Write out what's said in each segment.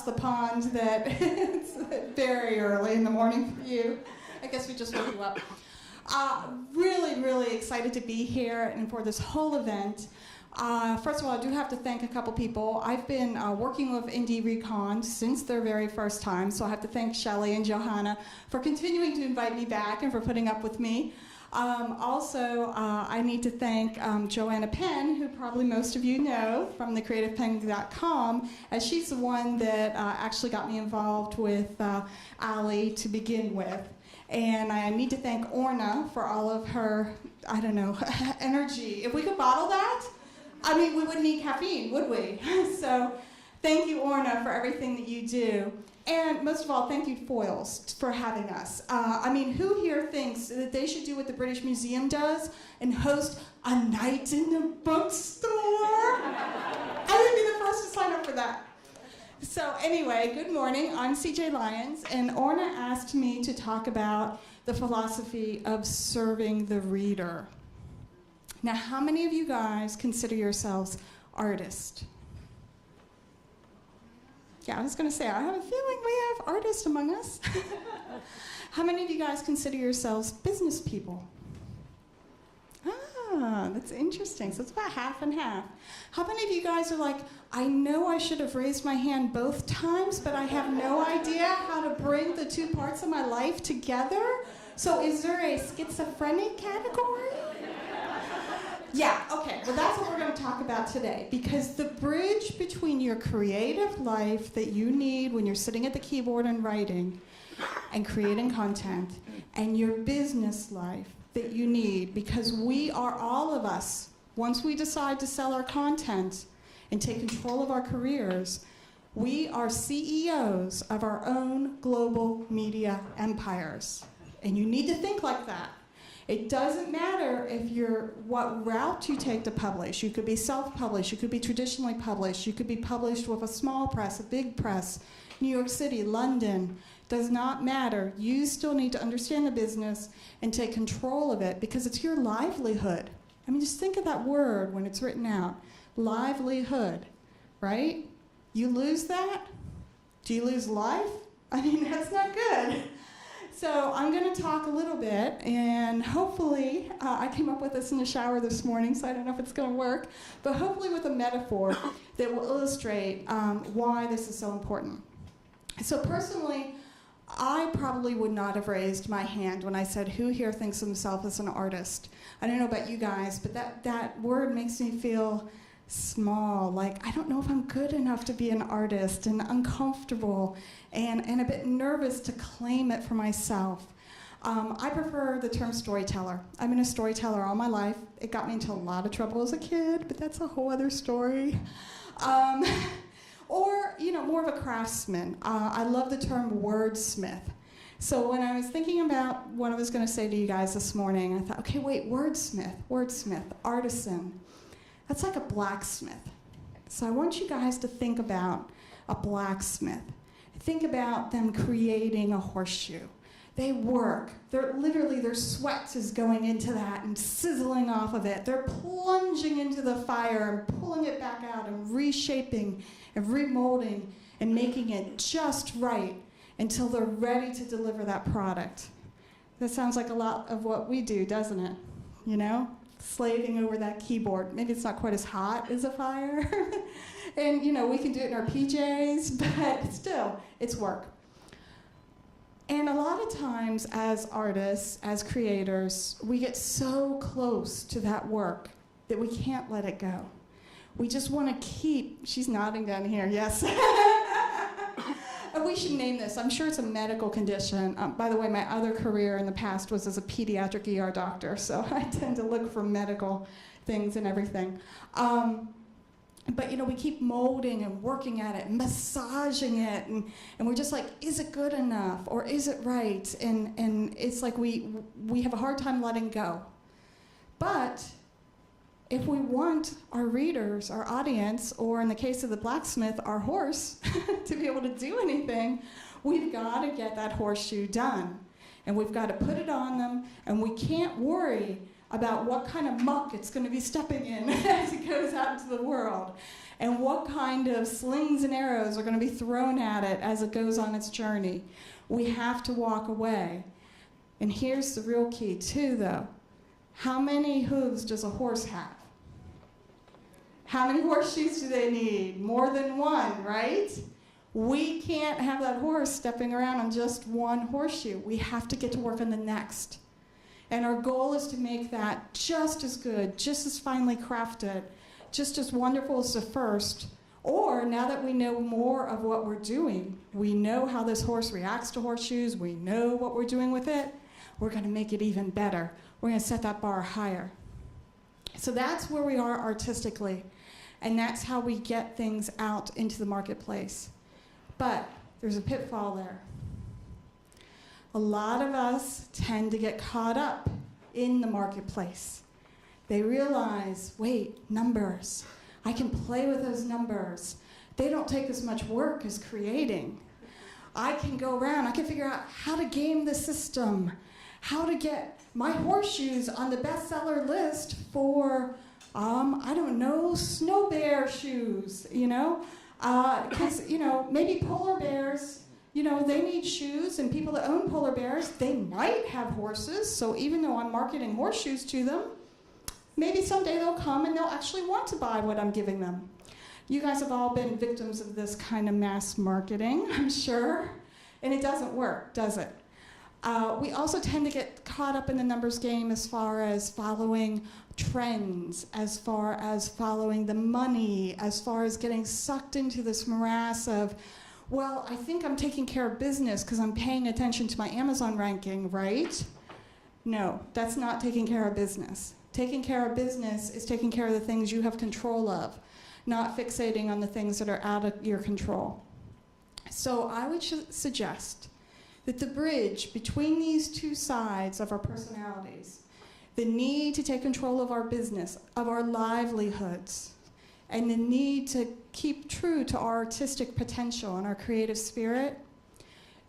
across the pond that it's very early in the morning for you. I guess we just woke you up. Really, really excited to be here and for this whole event. First of all, I do have to thank a couple people. I've been working with Indie Recon since their very first time, so I have to thank Shelley and Johanna for continuing to invite me back and for putting up with me. Also, I need to thank Joanna Penn, who probably most of you know from thecreativepenn.com, as she's the one that actually got me involved with Ali to begin with. And I need to thank Orna for all of her, I don't know, energy. If we could bottle that, I mean, we wouldn't need caffeine, would we? So thank you, Orna, for everything that you do. And most of all, thank you, Foyles, for having us. I mean, who here thinks that they should do what the British Museum does and host a night in the bookstore? I would be the first to sign up for that. So anyway, good morning. I'm CJ Lyons, and Orna asked me to talk about the philosophy of serving the reader. Now, how many of you guys consider yourselves artists? Yeah, I was going to say, I have a feeling we have artists among us. How many of you guys consider yourselves business people? Ah, that's interesting. So it's about half and half. How many of you guys are like, I know I should have raised my hand both times, but I have no idea how to bring the two parts of my life together? So is there a schizophrenic category? Yeah, okay, well that's what we're going to talk about today, because the bridge between your creative life that you need when you're sitting at the keyboard and writing and creating content, and your business life that you need, because we are all of us, once we decide to sell our content and take control of our careers, we are CEOs of our own global media empires. And you need to think like that. It doesn't matter if you're what route you take to publish. You could be self-published, you could be traditionally published, you could be published with a small press, a big press, New York City, London. Does not matter. You still need to understand the business and take control of it because it's your livelihood. I mean, just think of that word when it's written out. Livelihood, right? You lose that? Do you lose life? I mean, that's not good. So I'm going to talk a little bit, and hopefully, I came up with this in the shower this morning, so I don't know if it's going to work, but hopefully with a metaphor that will illustrate why this is so important. So personally, I probably would not have raised my hand when I said, who here thinks of himself as an artist? I don't know about you guys, but that word makes me feel small, like I don't know if I'm good enough to be an artist, and uncomfortable, and a bit nervous to claim it for myself. I prefer the term storyteller. I've been a storyteller all my life. It got me into a lot of trouble as a kid, but that's a whole other story. Or, you know, more of a craftsman. I love the term wordsmith. So when I was thinking about what I was going to say to you guys this morning, I thought, okay, wait, wordsmith, artisan. That's like a blacksmith. So I want you guys to think about a blacksmith. Think about them creating a horseshoe. They work. Their sweat is going into that and sizzling off of it. They're plunging into the fire and pulling it back out and reshaping and remolding and making it just right until they're ready to deliver that product. That sounds like a lot of what we do, doesn't it? You know? Slaving over that keyboard. Maybe it's not quite as hot as a fire. And, you know, we can do it in our PJs, but still, it's work. And a lot of times as artists, as creators, we get so close to that work that we can't let it go. We just want to keep, she's nodding down here, yes. We should name this. I'm sure it's a medical condition. By the way, my other career in the past was as a pediatric ER doctor, so I tend to look for medical things and everything. But you know, we keep molding and working at it, massaging it, and we're just like, is it good enough, or is it right? And it's like we have a hard time letting go. But if we want our readers, our audience, or in the case of the blacksmith, our horse, to be able to do anything, we've got to get that horseshoe done. And we've got to put it on them, and we can't worry about what kind of muck it's going to be stepping in as it goes out into the world, and what kind of slings and arrows are going to be thrown at it as it goes on its journey. We have to walk away. And here's the real key too, though. How many hooves does a horse have? How many horseshoes do they need? More than one, right? We can't have that horse stepping around on just one horseshoe. We have to get to work on the next. And our goal is to make that just as good, just as finely crafted, just as wonderful as the first. Or now that we know more of what we're doing, we know how this horse reacts to horseshoes, we know what we're doing with it, we're going to make it even better. We're going to set that bar higher. So that's where we are artistically, and that's how we get things out into the marketplace. But there's a pitfall there. A lot of us tend to get caught up in the marketplace. They realize, wait, numbers. I can play with those numbers. They don't take as much work as creating. I can go around, I can figure out how to game the system, how to get my horseshoes on the bestseller list for, I don't know, snow bear shoes, you know? Because, maybe polar bears, they need shoes, and people that own polar bears, they might have horses, so even though I'm marketing horseshoes to them, maybe someday they'll come and they'll actually want to buy what I'm giving them. You guys have all been victims of this kind of mass marketing, I'm sure, and it doesn't work, does it? We also tend to get caught up in the numbers game as far as following trends, as far as following the money, as far as getting sucked into this morass of, well, I think I'm taking care of business because I'm paying attention to my Amazon ranking, right? No, that's not taking care of business. Taking care of business is taking care of the things you have control of, not fixating on the things that are out of your control. So I would suggest that the bridge between these two sides of our personalities, the need to take control of our business, of our livelihoods, and the need to keep true to our artistic potential and our creative spirit,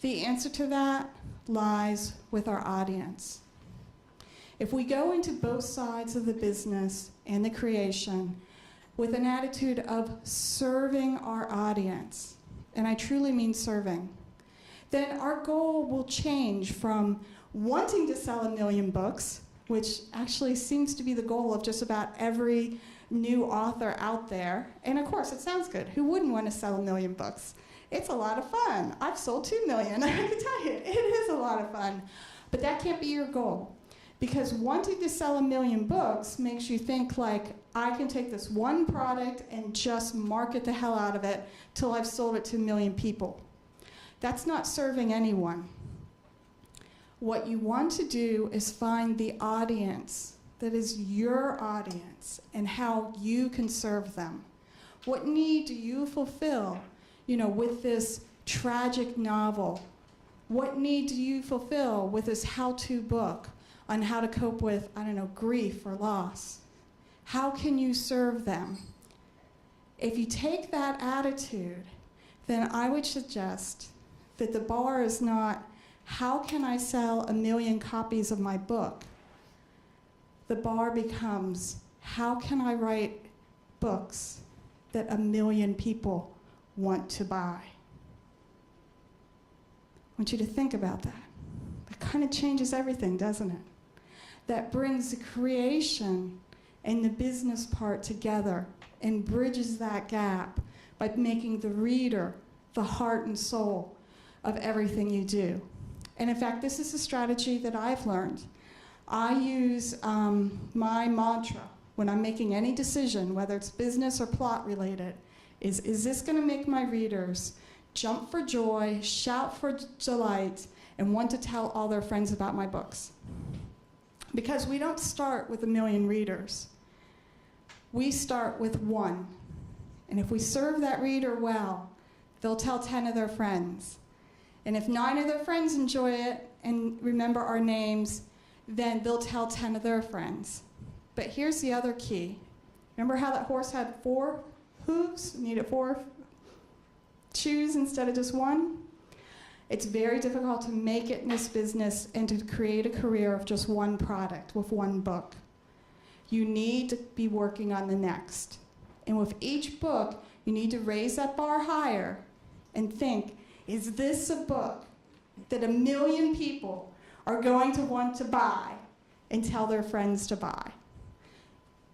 the answer to that lies with our audience. If we go into both sides of the business and the creation with an attitude of serving our audience, and I truly mean serving, then our goal will change from wanting to sell 1 million books, which actually seems to be the goal of just about every new author out there. And of course, it sounds good. Who wouldn't want to sell 1 million books? It's a lot of fun. I've sold 2 million. I can tell you, it is a lot of fun. But that can't be your goal. Because wanting to sell 1 million books makes you think like, I can take this one product and just market the hell out of it till I've sold it to 1 million people. That's not serving anyone. What you want to do is find the audience that is your audience and how you can serve them. What need do you fulfill, with this tragic novel? What need do you fulfill with this how-to book on how to cope with, grief or loss? How can you serve them? If you take that attitude, then I would suggest that the bar is not, how can I sell 1 million copies of my book? The bar becomes, how can I write books that 1 million people want to buy? I want you to think about that. That kind of changes everything, doesn't it? That brings the creation and the business part together and bridges that gap by making the reader the heart and soul of everything you do. And in fact, this is a strategy that I've learned. I use my mantra when I'm making any decision, whether it's business or plot related, is this going to make my readers jump for joy, shout for delight, and want to tell all their friends about my books? Because we don't start with 1 million readers. We start with 1. And if we serve that reader well, they'll tell 10 of their friends. And if 9 of their friends enjoy it and remember our names, then they'll tell 10 of their friends. But here's the other key. Remember how that horse had 4 hooves? Needed 4 shoes instead of just 1? It's very difficult to make it in this business and to create a career of just 1 product with 1 book. you need to be working on the next. And with each book, you need to raise that bar higher and think, is this a book that 1 million people are going to want to buy and tell their friends to buy?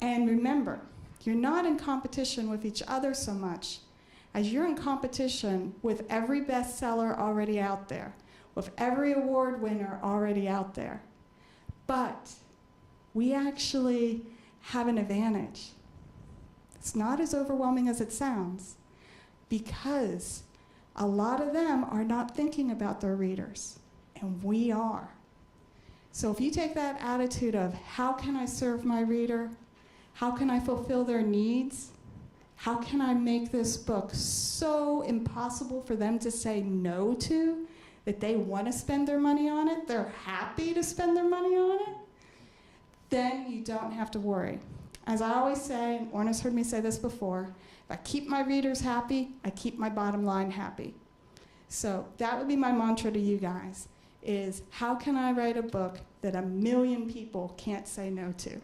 And remember, you're not in competition with each other so much as you're in competition with every bestseller already out there, with every award winner already out there. But we actually have an advantage. It's not as overwhelming as it sounds, because a lot of them are not thinking about their readers, and we are. So if you take that attitude of, how can I serve my reader? How can I fulfill their needs? How can I make this book so impossible for them to say no to, that they want to spend their money on it, they're happy to spend their money on it? Then you don't have to worry. As I always say, and Orna's heard me say this before, if I keep my readers happy, I keep my bottom line happy. So that would be my mantra to you guys, is how can I write a book that 1 million people can't say no to?